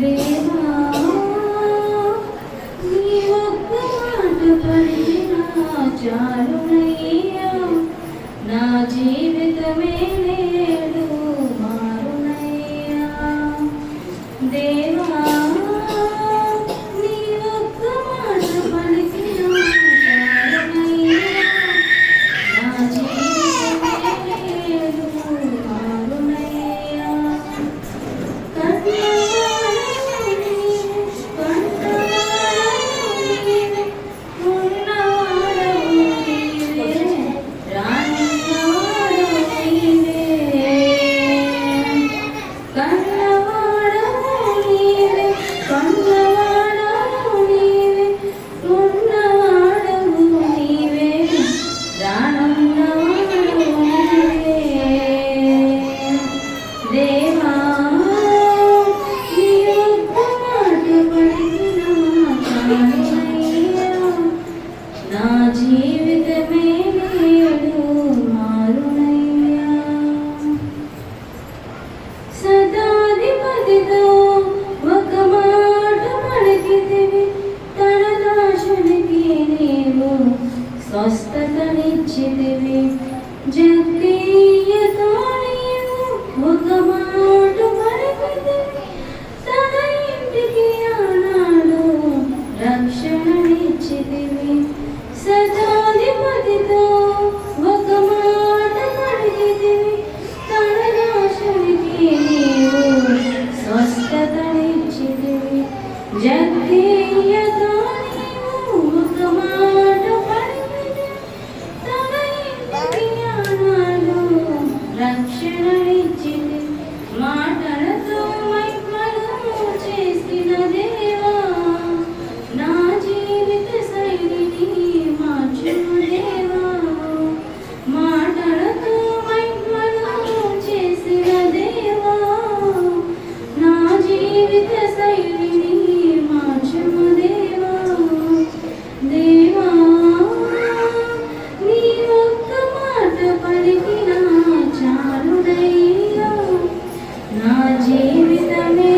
దేవా నీ ఒక్క మాట పలికినా చాలునయ్యా, నా జీవితమే నేడు మారునయ్యా. దేవా నీ ఒక్క మాట పలికినా చాలునయ్యా, నా జీవితమే నేడు మారునయ్యా. నా జీవితమే నేడు మారునయ్యా. సదాధిపతితో ఒక మాట పలికితివి, తన దాసునికి నీవు స్వస్థతనిచ్చితివి. జక్కయ్యతో నీవు ఒక మాట పలికితివి, తన ఇంటికి ఆనాడు రక్షణనిచ్చితివి. సదాధిపతితో ఒక మాట పలికితివి, తన దాసునికి నీవు స్వస్థతనిచ్చితివి. జక్కయ్యతో నీవు ఒక మాట పలికితివి, తన ఇంటికి ఆనాడు రక్షణనిచ్చితివి. మాటలతో మహిమలు చేసిన దేవా, నా జీవిత శైలిని మార్చుము దేవా. మాటలతో మహిమలు చేసిన దేవా, నా జీవిత శైలిని మార్చుము దేవా. దేవా నీ ఒక్క మాట పలికినా చాలునయ్యా, నా జీవితమే